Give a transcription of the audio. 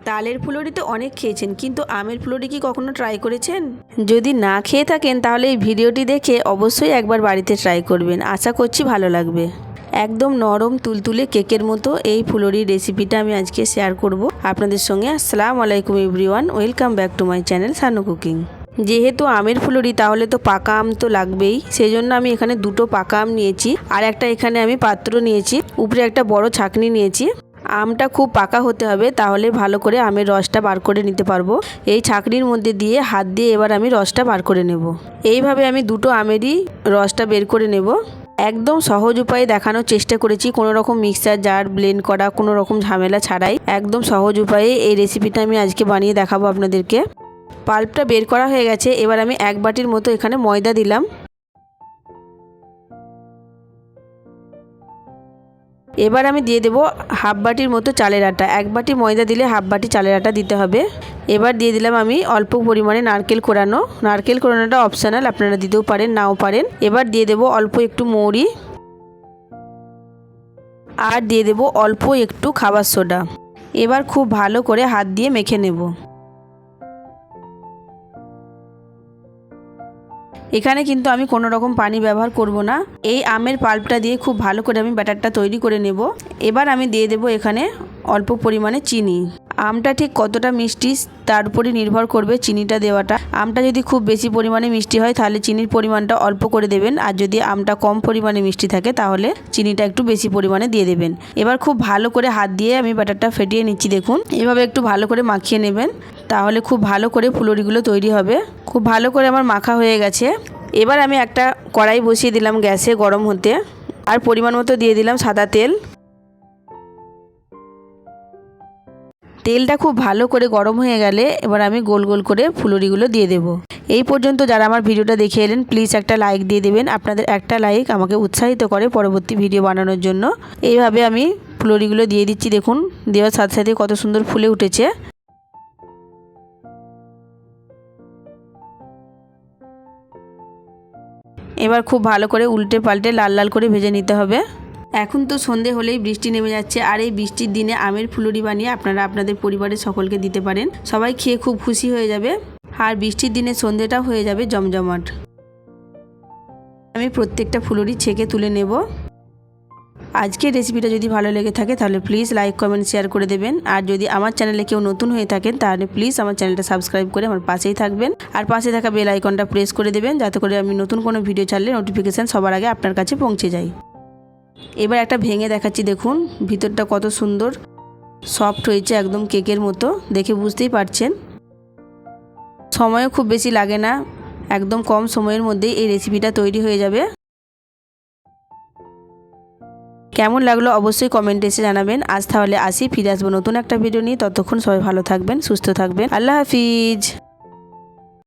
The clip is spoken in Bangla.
তালের ফুলুরি তো অনেক খেয়েছেন, কিন্তু আমের ফুলুরি কি কখনো ট্রাই করেছেন? যদি না খেয়ে থাকেন তাহলে এই ভিডিওটি দেখে অবশ্যই একবার বাড়িতে ট্রাই করবেন, আশা করছি ভালো লাগবে। একদম নরম তুলতুলে কেকের মতো এই ফুলুরির রেসিপিটা আমি আজকে শেয়ার করব আপনাদের সঙ্গে। আসসালামু আলাইকুম everyone, welcome back to my channel Sanu cooking. যেহেতু আমের ফুলুরি তাহলে তো পাকা আম তো লাগবেই, সেই জন্য আমি এখানে দুটো পাকা আম নিয়েছি, আর একটা এখানে আমি পাত্র নিয়েছি, উপরে একটা বড় ছাঁকনি নিয়েছি। আমটা খুব পাকা হতে হবে, তাহলে ভালো করে আমের রসটা বার করে নিতে পারবো। এই ছাঁকনির মধ্যে দিয়ে হাত দিয়ে এবার আমি রসটা বার করে নেব। এইভাবে আমি দুটো আমেরই রসটা বের করে নেব। একদম সহজ উপায়ে দেখানোর চেষ্টা করেছি, কোনো রকম মিক্সার জার ব্লেন্ড করা কোনো রকম ঝামেলা ছাড়াই একদম সহজ উপায়ে এই রেসিপিটা আমি আজকে বানিয়ে দেখাবো আপনাদেরকে। পাল্পটা বের করা হয়ে গেছে, এবার আমি এক বাটির মতো এখানে ময়দা দিলাম। এবার আমি দিয়ে দেবো হাফ বাটির মতো চালের আটা। এক বাটি ময়দা দিলে হাফ বাটি চালের আটা দিতে হবে। এবার দিয়ে দিলাম আমি অল্প পরিমাণে নারকেল কোড়ানো। নারকেল কোড়ানোটা অপশনাল, আপনারা দিতেও পারেন নাও পারেন। এবার দিয়ে দেবো অল্প একটু মৌরি, আর দিয়ে দেবো অল্প একটু খাবার সোডা। এবার খুব ভালো করে হাত দিয়ে মেখে নেব। এখানে কিন্তু আমি কোনো রকম পানি ব্যবহার করব না। এই আমের পাল্পটা দিয়ে খুব ভালো করে আমি ব্যাটারটা তৈরি করে নেব। এবার আমি দিয়ে দেব এখানে অল্প পরিমাণে চিনি। আমটা ঠিক কতটা মিষ্টি তার উপরে নির্ভর করবে চিনিটা দেওয়াটা। আমটা যদি খুব বেশি পরিমাণে মিষ্টি হয় তাহলে চিনির পরিমাণটা অল্প করে দেবেন, আর যদি আমটা কম পরিমাণে মিষ্টি থাকে তাহলে চিনিটা একটু বেশি পরিমাণে দিয়ে দেবেন। এবার খুব ভালো করে হাত দিয়ে আমি ব্যাটারটা ফেটিয়ে নিচ্ছি। দেখুন, এভাবে একটু ভালো করে মাখিয়ে নেবেন, তাহলে খুব ভালো করে ফুলুরিগুলো তৈরি হবে। খুব ভালো করে আমার মাখা হয়ে গেছে। এবার আমি একটা কড়াই বসিয়ে দিলাম গ্যাসে গরম হতে, আর পরিমাণ মতো দিয়ে দিলাম সাদা তেল। তেলটা খুব ভালো করে গরম হয়ে গেলে এবার আমি গোল গোল করে ফুলুরিগুলো দিয়ে দেব। এই পর্যন্ত যারা আমার ভিডিওটা দেখে এলেন প্লিজ একটা লাইক দিয়ে দেবেন। আপনাদের একটা লাইক আমাকে উৎসাহিত করে পরবর্তী ভিডিও বানানোর জন্য। এইভাবে আমি ফুলুরিগুলো দিয়ে দিচ্ছি। দেখুন, দেওয়ার সাথে সাথে কত সুন্দর ফুলে উঠেছে। এবার খুব ভালো করে উল্টে পাল্টে লাল লাল করে ভেজে নিতে হবে। এখন তো সন্ধে হলেই বৃষ্টি নেমে যাচ্ছে, আর এই বৃষ্টির দিনে আমের ফুলুরি বানিয়ে আপনারা আপনাদের পরিবারের সকলকে দিতে পারেন। সবাই খেয়ে খুব খুশি হয়ে যাবে, আর বৃষ্টির দিনে সন্ধেটাও হয়ে যাবে জমজমাট। আমি প্রত্যেকটা ফুলুরি ছেঁকে তুলে নেব। আজকের রেসিপিটা যদি ভালো লেগে থাকে তাহলে প্লিজ লাইক কমেন্ট শেয়ার করে দেবেন। আর যদি আমার চ্যানেলে কেউ নতুন হয়ে থাকেন তাহলে প্লিজ আমার চ্যানেলটা সাবস্ক্রাইব করে আমার পাশেই থাকবেন, আর পাশে থাকা বেল আইকনটা প্রেস করে দেবেন, যাতে করে আমি নতুন কোনো ভিডিও ছাড়লে নোটিফিকেশান সবার আগে আপনার কাছে পৌঁছে যায়। এবার একটা ভেঙে দেখাচ্ছি। দেখুন ভিতরটা কত সুন্দর সফট হয়েছে, একদম কেকের মতো, দেখে বুঝতেই পারছেন। সময়ও খুব বেশি লাগে না, একদম কম সময়ের মধ্যেই এই রেসিপিটা তৈরি হয়ে যাবে। কেমন লাগলো অবশ্যই কমেন্টে এসে জানাবেন। আজ তাহলে আসি, ফিরে আসবো নতুন একটা ভিডিও নিয়ে। ততক্ষণ সবাই ভালো থাকবেন, সুস্থ থাকবেন। আল্লাহ হাফিজ।